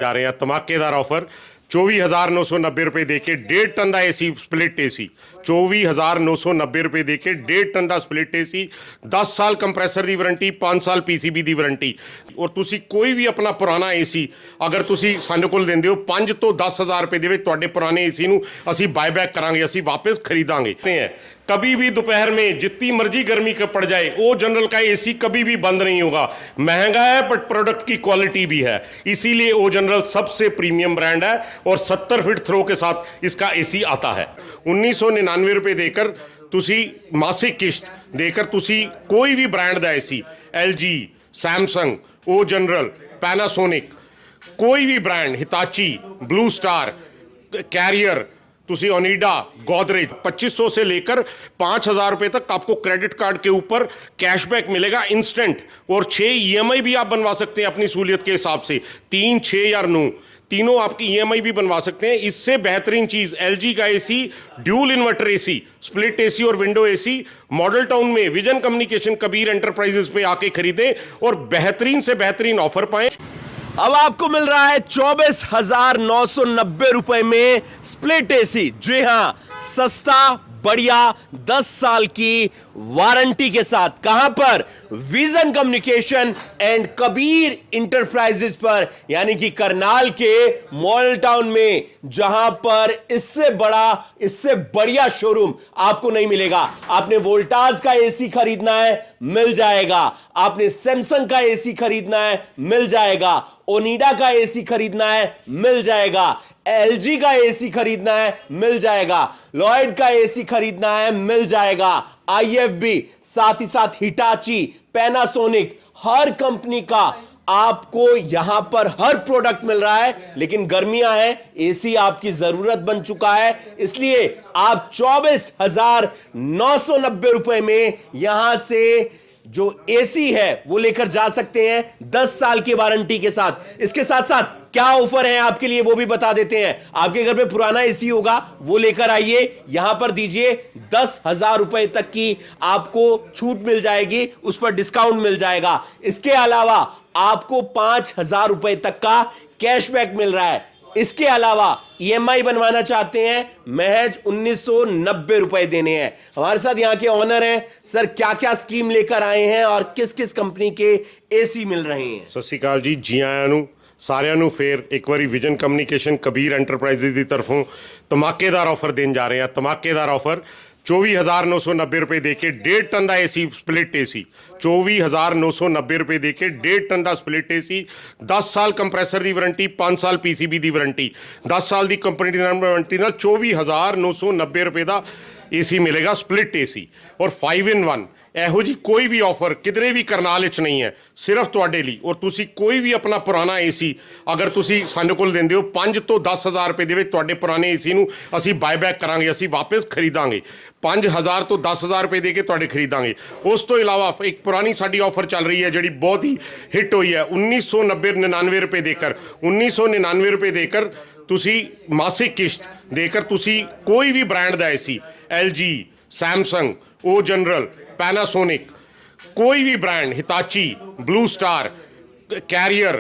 जा रहे हैं धमाकेदार ऑफर 24,990 रुपए देके 1.5 टन का एसी स्प्लिट एसी 24,990 रुपए देके 1.5 टन का स्प्लिट एसी 10 साल कंप्रेसर की वारंटी 5 साल पीसीबी की वारंटी और तुसी कोई भी अपना पुराना एसी अगर तुसी सानू कोल देंदे हो 5 तो 10,000 रुपए दे तुहाडे पुराने एसी नू असी बायबैक करांगे, असी वापस खरीदांगे। कभी भी दोपहर में जितनी मर्जी गर्मी पड़ जाए वो जनरल का एसी कभी भी बंद नहीं होगा। महंगा है बट प्रोडक्ट की क्वालिटी भी है, इसीलिए ओ जनरल सबसे प्रीमियम ब्रांड है और 70 फीट थ्रो के साथ इसका एसी आता है। 1999 रुपए देकर तुसी मासिक किश्त देकर तुसी कोई भी ब्रांड का AC LG, Samsung, O General, Panasonic, कोई भी brand, Hitachi, Blue Star, Carrier, तुसी ओनिडा, गोदरेज 2500 से लेकर 5,000 रुपए तक आपको क्रेडिट कार्ड के ऊपर कैशबैक मिलेगा इंस्टेंट और 6 EMI भी आप बनवा सकते हैं अपनी सहूलियत के हिसाब से। 3, 6 या 9 तीनों आपकी EMI भी बनवा सकते हैं। इससे बेहतरीन चीज LG का AC, dual inverter AC, split AC और विंडो एसी मॉडल टाउन में विजन कम्युनिकेशन कबीर एंटरप्राइजेस पे आके खरीदें और बेहतरीन से बेहतरीन ऑफर पाएं। अब आपको मिल रहा है 24,990 रुपए में स्प्लिट एसी। जी हां, सस्ता बढ़िया 10 साल की वारंटी के साथ। कहां पर? Vision communication and Kabir enterprises पर, यानी कि करनाल के मॉडल टाउन में, जहां पर इससे बड़ा इससे बढ़िया शोरूम आपको नहीं मिलेगा। आपने वोल्टास का एसी खरीदना है, मिल जाएगा। आपने सैमसंग का एसी खरीदना है, मिल जाएगा। ओनिडा का एसी खरीदना है, मिल जाएगा। LG का एसी खरीदना है, मिल जाएगा। लॉयड का एसी खरीदना है, मिल जाएगा। IFB, साथ ही साथ हिटाची, पैनासोनिक, हर कंपनी का आपको यहां पर हर प्रोडक्ट मिल रहा है। लेकिन गर्मियां हैं, एसी आपकी जरूरत बन चुका है, इसलिए आप 24,990 रुपए में यहां से जो एसी है वो लेकर जा सकते हैं 10 साल की वारंटी के साथ। इसके साथ साथ क्या ऑफर है आपके लिए वो भी बता देते हैं। आपके घर पे पुराना एसी होगा, वो लेकर आइए, यहां पर दीजिए 10,000 रुपए तक की आपको छूट मिल जाएगी, उस पर डिस्काउंट मिल जाएगा। इसके अलावा आपको 5,000 रुपए तक का कैशबैक मिल रहा है। इसके अलावा EMI बनवाना चाहते हैं, महज 1990 रुपए देने हैं। हमारे साथ यहां के ऑनर हैं। सर, क्या क्या स्कीम लेकर आए हैं और किस किस कंपनी के एसी मिल रहे हैं? सत श्री अकाल जी, जी आयां नूं सारिਆਂ ਨੂੰ ਫੇਰ ਇੱਕ ਵਾਰੀ ਵਿਜਨ ਕਮਿਊਨੀਕੇਸ਼ਨ ਕਬੀਰ ਐਂਟਰਪ੍ਰਾਈਜ਼ਸ ਦੀ ਤਰਫੋਂ ਧਮਾਕੇਦਾਰ ਆਫਰ ਦੇਣ ਜਾ ਰਹੇ ਹਾਂ। ਧਮਾਕੇਦਾਰ ਆਫਰ 24,990 रुपए देके 1.5 टन का एसी स्प्लिट एसी 24,990 रुपए देके 1.5 टन का स्प्लिट एसी 10 साल कंप्रेसर की वारंटी 5 साल PCB की वारंटी 10 साल की कंपनी वारंटी 24,990 रुपए का एसी मिलेगा स्प्लिट एसी और 5 in 1। ਇਹੋ ਜੀ कोई भी ऑफर किधरे भी करनाल विच नहीं है, सिर्फ तुहाडे लिए। और तुसी कोई भी अपना पुराना एसी अगर तुसी सानू कोल देंदे हो 5 तो 10,000 रुपए दे तुहाडे पुराने एसी नू असी बायबैक करांगे, असी वापस खरीदांगे। 5,000 तो 10,000 रुपए दे के तुहाडे खरीदांगे। उस तो इलावा एक पुरानी साडी ऑफर चल रही है जिहड़ी बहुत ही हिट हुई है। 1999 रुपए देकर 1999 रुपए देकर तुसी मासिक किश्त देकर तुसी कोई भी ब्रांड का AC LG, Samsung, O General, Panasonic, कोई भी brand, Hitachi, Blue Star, Carrier,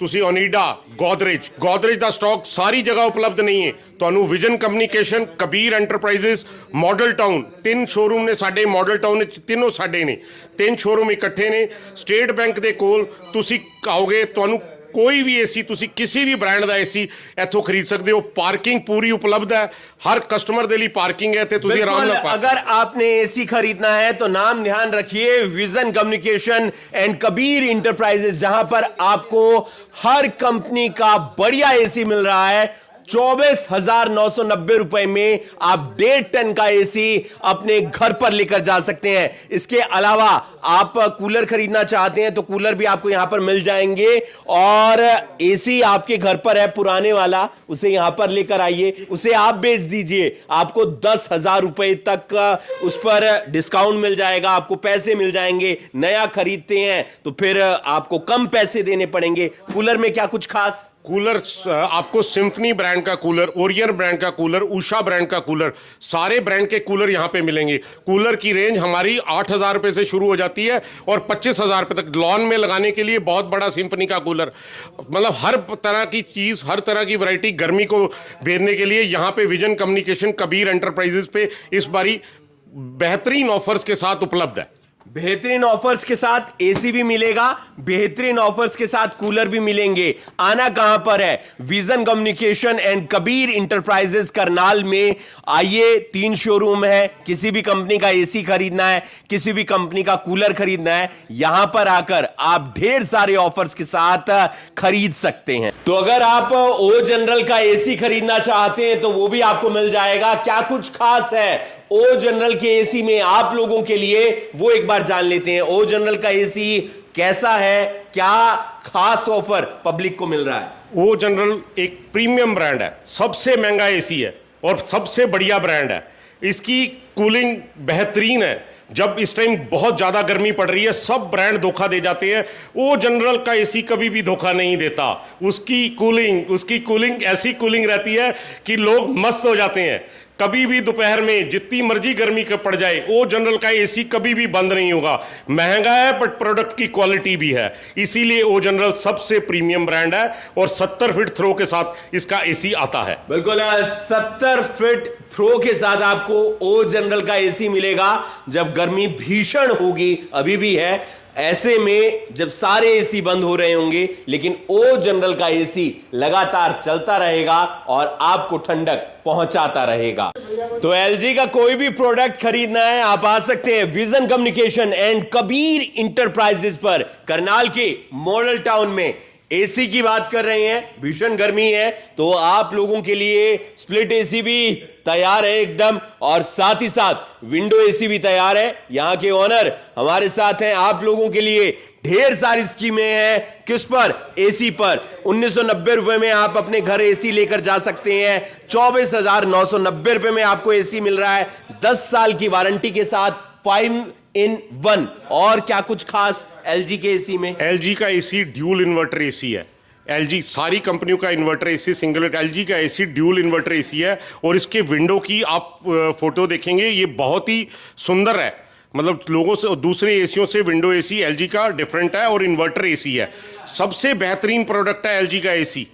तुसी ओनिडा, गोदरेज का स्टॉक सारी जगह उपलब्ध नहीं है। ਤੁਹਾਨੂੰ vision communication Kabir enterprises model town 3 showroom ने साडे मॉडल टाउन ਵਿੱਚ तीनों साडे ने 3 शोरूम इकट्ठे ने। स्टेट बैंक ਦੇ ਕੋਲ ਤੁਸੀਂ आओगे, ਤੁਹਾਨੂੰ कोई भी एसी तुसी किसी भी ब्रांड का एसी इथों खरीद सकते हो। पार्किंग पूरी उपलब्ध है, हर कस्टमर के लिए पार्किंग है। तुसी आराम नाल अगर आपने एसी खरीदना है तो नाम ध्यान रखिए, vision communication and Kabir enterprises, जहां पर आपको हर कंपनी का बढ़िया एसी मिल रहा है। 24,990 रुपए में आप 1.5 टन का एसी अपने घर पर लेकर जा सकते हैं। इसके अलावा आप कूलर खरीदना चाहते हैं तो कूलर भी आपको यहां पर मिल जाएंगे। और एसी आपके घर पर है पुराने वाला, उसे यहां पर लेकर आइए, उसे आप बेच दीजिए, आपको 10,000 रुपए तक उस पर डिस्काउंट मिल जाएगा, आपको पैसे मिल जाएंगे। नया खरीदते हैं तो फिर आपको कम पैसे देने पड़ेंगे। कूलर में क्या कुछ खास? कूलर आपको सिम्फनी ब्रांड का कूलर, ओरियन ब्रांड का कूलर, उषा ब्रांड का कूलर, सारे ब्रांड के कूलर यहाँ पे मिलेंगे। कूलर की रेंज हमारी 8,000 रुपये से शुरू हो जाती है और 25,000 रुपये तक। लॉन में लगाने के लिए बहुत बड़ा सिम्फनी का कूलर, मतलब हर तरह की चीज़, हर तरह की वैरायटी गर्मी को भेजने के लिए यहाँ पे विजन कम्युनिकेशन कबीर एंटरप्राइजेस पे इस बारी बेहतरीन ऑफर्स के साथ उपलब्ध है। बेहतरीन ऑफर्स के साथ एसी भी मिलेगा, बेहतरीन ऑफर्स के साथ कूलर भी मिलेंगे। आना कहां पर है? Vision communication and Kabir enterprises Karnal में आइए। 3 शोरूम है। किसी भी कंपनी का एसी खरीदना है, किसी भी कंपनी का कूलर खरीदना है, यहां पर आकर आप ढेर सारे ऑफर्स के साथ खरीद सकते हैं। तो अगर आप ओ जनरल का एसी खरीदना चाहते हैं तो वो भी आपको मिल जाएगा। क्या कुछ खास है ओ जनरल के एसी में आप लोगों के लिए, वो एक बार जान लेते हैं। ओ जनरल का एसी कैसा है, क्या खास ऑफर पब्लिक को मिल रहा है? ओ जनरल एक प्रीमियम ब्रांड है, सबसे महंगा एसी है और सबसे बढ़िया ब्रांड है। इसकी कूलिंग बेहतरीन है। जब इस टाइम बहुत ज्यादा गर्मी पड़ रही है, सब ब्रांड धोखा दे जाते हैं, ओ जनरल का एसी कभी भी धोखा नहीं देता। उसकी कूलिंग ऐसी कूलिंग रहती है कि लोग मस्त हो जाते हैं। कभी भी दोपहर में जितनी मर्जी गर्मी का पड़ जाए, ओ जनरल का एसी कभी भी बंद नहीं होगा। महंगा है बट प्रोडक्ट की क्वालिटी भी है, इसीलिए ओ जनरल सबसे प्रीमियम ब्रांड है और 70 फीट थ्रो के साथ इसका एसी आता है। बिल्कुल 70 फीट थ्रो के साथ आपको ओ जनरल का एसी मिलेगा। जब गर्मी भीषण होगी, अभी भी है, ऐसे में जब सारे एसी बंद हो रहे होंगे, लेकिन ओ जनरल का एसी लगातार चलता रहेगा और आपको ठंडक पहुंचाता रहेगा। तो एलजी का कोई भी प्रोडक्ट खरीदना है, आप आ सकते हैं vision communication and Kabir enterprises पर, करनाल के मॉडल टाउन में। एसी की बात कर रहे हैं, भीषण गर्मी है, तो आप लोगों के लिए स्प्लिट एसी भी तैयार है एकदम, और साथ ही साथ विंडो एसी भी तैयार है। यहां के ओनर हमारे साथ हैं। आप लोगों के लिए ढेर सारी स्कीमें हैं। किस पर? एसी पर। 1990 रुपए में आप अपने घर एसी लेकर जा सकते हैं। 24,990 रुपए में आपको एसी मिल रहा है, 10 साल की वारंटी के साथ, 5-in-1। और क्या कुछ खास एलजी के एसी में? एलजी का एसी ड्यूल इन्वर्टर एसी है। एलजी सारी कंपनियों का इन्वर्टर एसी सिंगल, एलजी का एसी ड्यूल इन्वर्टर एसी है। और इसके विंडो की आप फोटो देखेंगे, ये बहुत ही सुंदर है। मतलब लोगों से, दूसरे एसियों से विंडो एसी एलजी का डिफरेंट है और इन्वर्टर एसी है। सबसे बेहतरीन प्रोडक्ट है एलजी का एसी।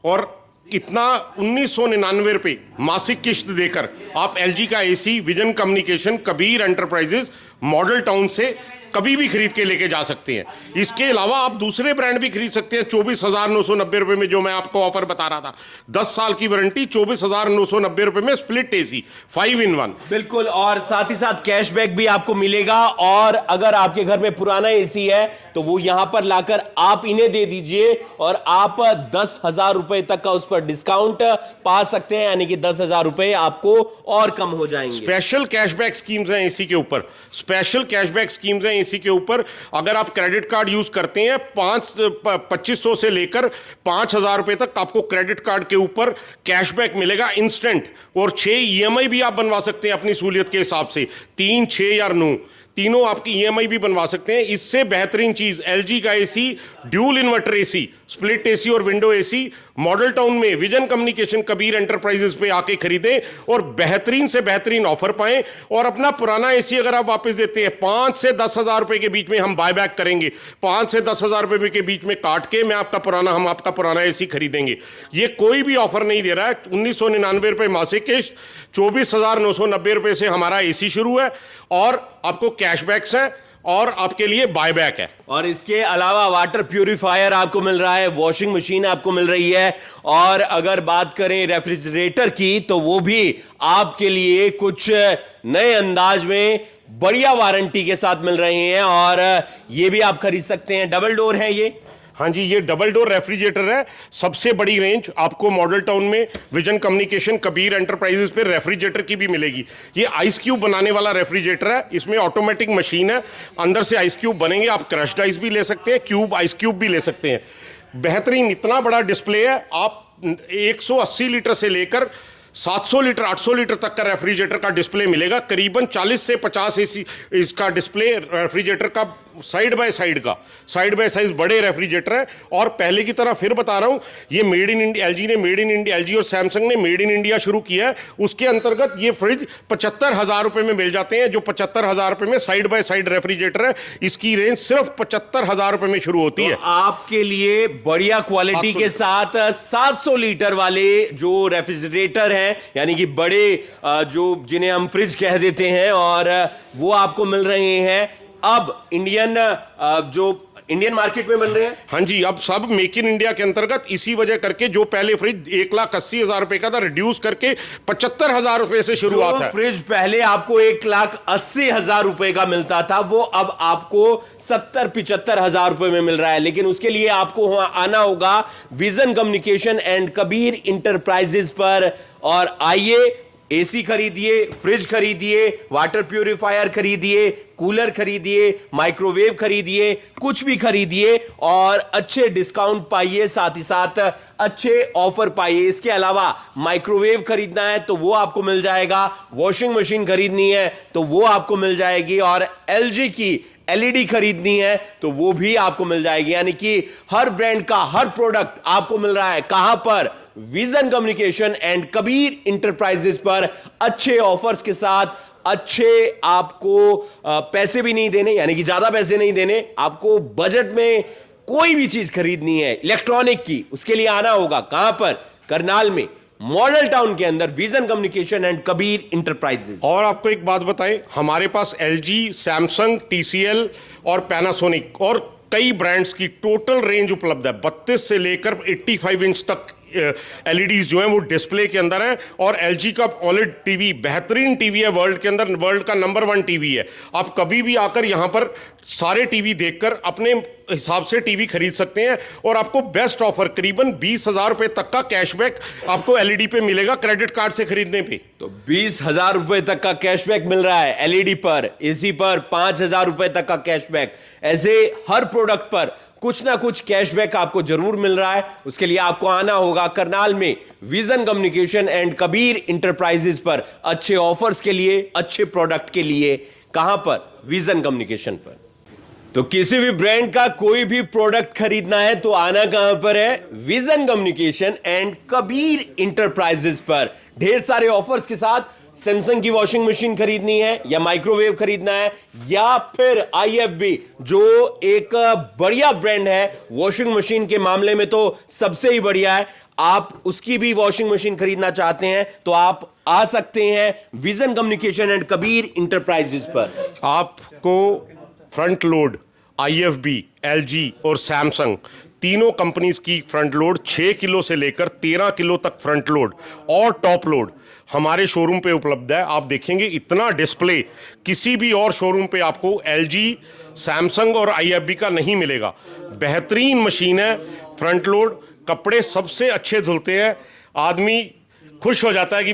और इतना 1999 रुपये मासिक किश्त देकर आप एलजी का AC vision communication Kabir enterprises model town से कभी भी खरीद के लेके जा सकते हैं। इसके अलावा आप दूसरे ब्रांड भी खरीद सकते हैं। 24,990 रुपये में जो मैं आपको ऑफर बता रहा था, 10 साल की वारंटी, 24,990 रुपये में स्प्लिट एसी 5-in-1। बिल्कुल, और साथ ही साथ कैशबैक भी आपको मिलेगा। और अगर आपके घर में पुराना एसी है तो वो यहां पर लाकर आप इन्हें दे दीजिए और आप 10,000 रुपए तक का उस पर डिस्काउंट पा सकते हैं, यानी कि 10,000 रुपए आपको और कम हो जाएंगे। स्पेशल कैशबैक स्कीम्स हैं एसी के ऊपर, स्पेशल कैशबैक स्कीम्स हैं एसी के ऊपर। अगर आप क्रेडिट कार्ड यूज करते हैं, 2500 से लेकर 5,000 रुपए तक आपको क्रेडिट कार्ड के ऊपर कैशबैक मिलेगा इंस्टेंट। और 6 ईएमआई भी आप बनवा सकते हैं अपनी सहूलियत के हिसाब से, 3, 6 या 9 तीनों आपकी ईएमआई भी बनवा सकते हैं। इससे बेहतरीन चीज एलजी का AC dual inverter AC, split AC और विंडो एसी मॉडल टाउन में विजन कम्युनिकेशन कबीर एंटरप्राइजेस पे आके खरीदें और बेहतरीन से बेहतरीन ऑफर पाएं। और अपना पुराना एसी अगर आप वापस देते हैं, 5 से 10,000 रुपए के बीच में हम बायबैक करेंगे। 5 से 10,000 रुपए के बीच में काट के हम आपका पुराना एसी खरीदेंगे। ये कोई भी ऑफर नहीं दे रहा है। 1999 रुपए मासिक किश्त, 24,990 रुपए से हमारा एसी शुरू है और आपको कैशबैक्स है और आपके लिए बायबैक है। और इसके अलावा वाटर प्यूरिफायर आपको मिल रहा है, वॉशिंग मशीन आपको मिल रही है। और अगर बात करें रेफ्रिजरेटर की तो वो भी आपके लिए कुछ नए अंदाज में बढ़िया वारंटी के साथ मिल रहे हैं और ये भी आप खरीद सकते हैं। डबल डोर है ये। हाँ जी, ये डबल डोर रेफ्रिजरेटर है। सबसे बड़ी रेंज आपको मॉडल टाउन में विजन कम्युनिकेशन कबीर एंटरप्राइजेस पे रेफ्रिजरेटर की भी मिलेगी। ये आइस क्यूब बनाने वाला रेफ्रिजरेटर है। इसमें ऑटोमेटिक मशीन है, अंदर से आइस क्यूब बनेंगे। आप क्रश्ड आइस भी ले सकते हैं, आइस क्यूब भी ले सकते हैं। बेहतरीन इतना बड़ा डिस्प्ले है। आप 180 लीटर से लेकर 700 लीटर 800 लीटर तक का रेफ्रिजरेटर का डिस्प्ले मिलेगा। करीबन 40 से 50 इसका डिस्प्ले रेफ्रिजरेटर का साइड बाय साइड बड़े रेफ्रिजरेटर हैं। और पहले की तरह फिर बता रहा हूं, ये मेड इन इंडिया, एलजी ने मेड इन इंडिया, एलजी और सैमसंग ने मेड इन इंडिया शुरू किया है। उसके अंतर्गत ये फ्रिज 75,000 रुपए में मिल जाते हैं, जो 75,000 रुपए में साइड बाय साइड रेफ्रिजरेटर है। इसकी रेंज सिर्फ 75,000 रुपए में शुरू होती है। आपके लिए बढ़िया क्वालिटी के साथ 700 लीटर वाले जो रेफ्रिजरेटर हैं, यानी कि बड़े जो जिन्हें हम फ्रिज कह देते हैं, और वो आपको मिल रहे हैं अब इंडियन मार्केट में बन रहे हैं। हाँ जी, अब सब मेक इन इंडिया के अंतर्गत, इसी वजह करके जो पहले फ्रिज 1,80,000 रुपए का था, रिड्यूस करके 75,000 रुपए से शुरुआत है। फ्रिज पहले आपको 1,80,000 रुपए का मिलता था, वो अब आपको 70-75,000 रुपए में मिल रहा है। लेकिन उसके लिए आपको वहां आना होगा vision communication and Kabir enterprises पर, और आइए एसी खरीदिए, फ्रिज खरीदिए, वाटर प्यूरिफायर खरीदिए, कूलर खरीदिए, माइक्रोवेव खरीदिए, कुछ भी खरीदिए और अच्छे डिस्काउंट पाइए, साथ ही साथ अच्छे ऑफर पाइए। इसके अलावा माइक्रोवेव खरीदना है तो वो आपको मिल जाएगा, वॉशिंग मशीन खरीदनी है तो वो आपको मिल जाएगी, और एलजी की एलईडी खरीदनी है तो वो भी आपको मिल जाएगी। यानी कि हर ब्रांड का हर प्रोडक्ट आपको मिल रहा है। कहां पर? Vision communication and Kabir enterprises पर, अच्छे ऑफर्स के साथ। अच्छे आपको पैसे भी नहीं देने, यानी कि ज्यादा पैसे नहीं देने, आपको बजट में कोई भी चीज खरीदनी है इलेक्ट्रॉनिक की, उसके लिए आना होगा कहां पर? करनाल में मॉडल टाउन के अंदर vision communication and Kabir enterprises. और आपको एक बात बताएं, हमारे पास एलजी, सैमसंग, टीसीएल और पैनासोनिक और कई ब्रांड्स की टोटल रेंज उपलब्ध है। 32 से लेकर 85 इंच तक एलईडीज जो हैं वो डिस्प्ले के अंदर हैं। और एलजी का ओलेड टीवी बेहतरीन टीवी है, वर्ल्ड के अंदर वर्ल्ड का नंबर 1 टीवी है। आप कभी भी आकर यहां पर सारे टीवी देखकर अपने हिसाब से टीवी खरीद सकते हैं। और आपको बेस्ट ऑफर करीबन 20,000 रुपए तक का कैशबैक आपको एलईडी पे मिलेगा क्रेडिट कार्ड से खरीदने पे। तो 20,000 रुपए तक का कैशबैक मिल रहा है एलईडी पर, एसी पर 5,000 रुपए तक का कैशबैक। ऐसे हर प्रोडक्ट पर कुछ ना कुछ कैशबैक आपको जरूर मिल रहा है। उसके लिए आपको आना होगा करनाल में vision communication and Kabir enterprises पर, अच्छे ऑफर्स के लिए, अच्छे प्रोडक्ट के लिए। कहां पर? विजन कम्युनिकेशन पर। तो किसी भी ब्रांड का कोई भी प्रोडक्ट खरीदना है तो आना कहां पर है? Vision communication and Kabir enterprises पर। ढेर सारे ऑफर्स के साथ सैमसंग की वॉशिंग मशीन खरीदनी है, या माइक्रोवेव खरीदना है, या फिर आईएफबी जो एक बढ़िया ब्रांड है वॉशिंग मशीन के मामले में, तो सबसे ही बढ़िया है। आप उसकी भी वॉशिंग मशीन खरीदना चाहते हैं तो आप आ सकते हैं vision communication and Kabir enterprises पर। आपको फ्रंट लोड आईएफबी, एलजी और सैमसंग तीनों कंपनीज की फ्रंट लोड 6 किलो से लेकर 13 किलो तक फ्रंट लोड और टॉप लोड हमारे शोरूम पे उपलब्ध है। आप देखेंगे इतना डिस्प्ले किसी भी और शोरूम पे आपको एलजी, सैमसंग और आईएफबी का नहीं मिलेगा। बेहतरीन मशीन है, फ्रंट लोड, कपड़े सबसे अच्छे धुलते हैं। आदमी खुश हो जाता है कि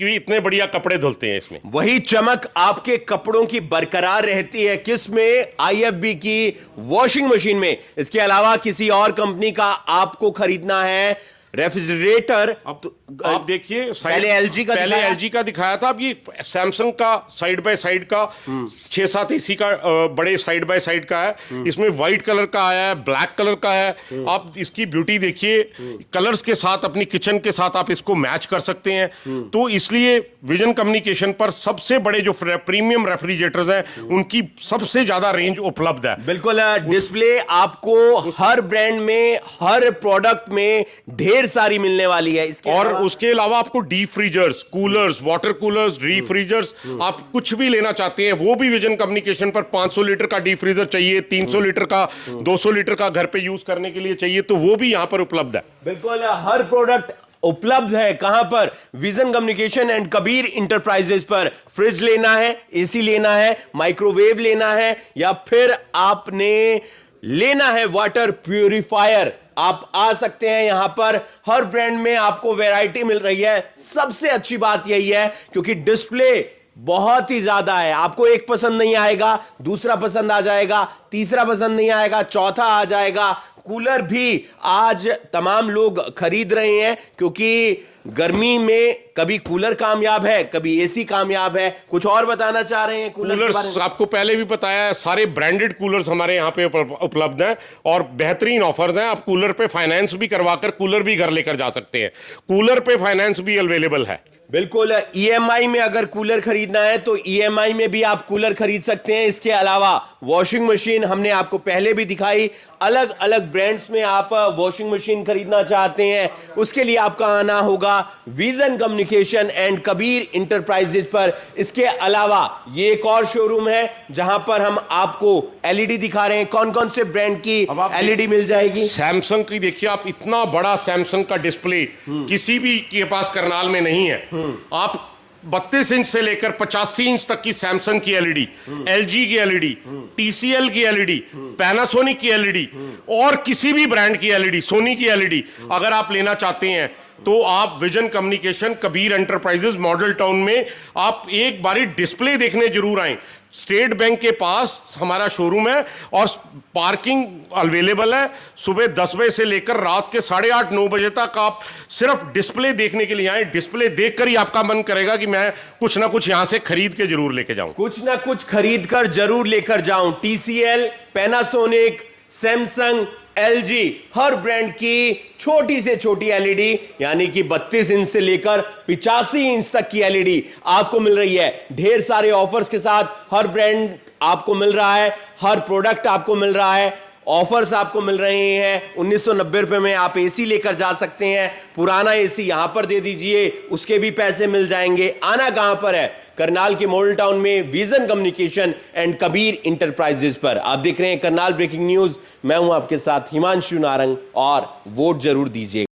इतने बढ़िया कपड़े धुलते हैं इसमें। वही चमक आपके कपड़ों की बरकरार रहती है किस में? आईएफबी की वॉशिंग मशीन में। इसके अलावा किसी और कंपनी का आपको खरीदना है रेफ्रिजरेटर, अब तो आप देखिए, पहले एलजी का दिखाया था। अब ये सैमसंग का साइड बाय साइड का 6-7 एसी का बड़े साइड बाय साइड का है। इसमें व्हाइट कलर का आया है, ब्लैक कलर का है। आप इसकी ब्यूटी देखिए, कलर्स के साथ अपनी किचन के साथ आप इसको मैच कर सकते हैं। तो इसलिए विजन कम्युनिकेशन पर सबसे बड़े जो प्रीमियम रेफ्रिजरेटर्स हैं उनकी सबसे ज्यादा रेंज उपलब्ध है। बिल्कुल, डिस्प्ले आपको हर ब्रांड में, हर प्रोडक्ट में ढेर सारी मिलने वाली है। और उसके अलावा आपको deep freezers, coolers, water coolers, deep freezers, आप कुछ भी लेना चाहते हैं वो भी विजन कम्युनिकेशन पर। 500 लीटर का डीप फ्रीजर चाहिए, 300 लीटर का, 200 लीटर का घर पे यूज करने के लिए चाहिए, तो वो भी यहां पर उपलब्ध है। बिल्कुल, हर प्रोडक्ट उपलब्ध है। कहां पर? Vision communication and Kabir enterprises पर। फ्रिज लेना है, एसी लेना है, माइक्रोवेव लेना है, या फिर आपने लेना है वाटर प्यूरिफायर, आप आ सकते हैं यहां पर। हर ब्रांड में आपको वैरायटी मिल रही है। सबसे अच्छी बात यही है क्योंकि डिस्प्ले बहुत ही ज्यादा है। आपको एक पसंद नहीं आएगा, दूसरा पसंद आ जाएगा, तीसरा पसंद नहीं आएगा, चौथा आ जाएगा। कूलर भी आज तमाम लोग खरीद रहे हैं, क्योंकि गर्मी में कभी कूलर कामयाब है, कभी एसी कामयाब है। कुछ और बताना चाह रहे हैं कूलर के बारे कूलर्स में? आपको पहले भी बताया है, सारे ब्रांडेड कूलर्स हमारे यहाँ पे उपलब्ध हैं और बेहतरीन ऑफर्स हैं। आप कूलर पे फाइनेंस भी करवाकर कूलर भी घर लेकर जा सकते हैं। कूलर पे फाइनेंस भी अवेलेबल है। बिल्कुल, ईएमआई में अगर कूलर खरीदना है तो ईएमआई में भी आप कूलर खरीद सकते हैं। इसके अलावा वॉशिंग मशीन हमने आपको पहले भी दिखाई, अलग अलग ब्रांड्स में आप वॉशिंग मशीन खरीदना चाहते हैं, उसके लिए आपका आना होगा vision communication and Kabir enterprises पर। इसके अलावा ये एक और शोरूम है जहां पर हम आपको एलईडी दिखा रहे हैं। कौन कौन से ब्रांड की एलईडी मिल जाएगी? सैमसंग की देखिए आप, इतना बड़ा सैमसंग का डिस्प्ले किसी भी के पास करनाल में नहीं है। आप 32 इंच से लेकर 85 इंच तक की सैमसंग की एलईडी, एलजी की एलईडी, टीसीएल की एलईडी, पैनासोनिक की एलईडी और किसी भी ब्रांड की एलईडी, सोनी की एलईडी अगर आप लेना चाहते हैं तो आप vision communication Kabir enterprises model town में आप एक बारी डिस्प्ले देखने जरूर आए। स्टेट बैंक के पास हमारा शोरूम है और पार्किंग अवेलेबल है। सुबह 10 बजे से लेकर रात के 8:30-9 बजे तक आप सिर्फ डिस्प्ले देखने के लिए आए। डिस्प्ले देखकर ही आपका मन करेगा कि मैं कुछ ना कुछ यहां से खरीद के जरूर लेके जाऊं। कुछ ना कुछ खरीद कर जरूर लेकर जाऊं। टीसीएल, पैनासोनिक, सैमसंग, एलजी, हर ब्रांड की छोटी से छोटी एलईडी, यानी कि 32 इंच से लेकर 85 इंच तक की एलईडी आपको मिल रही है। ढेर सारे ऑफर्स के साथ हर ब्रांड आपको मिल रहा है, हर प्रोडक्ट आपको मिल रहा है। ऑफर्स आपको मिल रहे हैं। 1990 रुपए में आप एसी लेकर जा सकते हैं। पुराना एसी यहां पर दे दीजिए, उसके भी पैसे मिल जाएंगे। आना कहां पर है? करनाल के मॉडल टाउन में vision communication and Kabir enterprises पर। आप देख रहे हैं करनाल ब्रेकिंग न्यूज। मैं हूं आपके साथ हिमांशु नारंग और वोट जरूर दीजिए।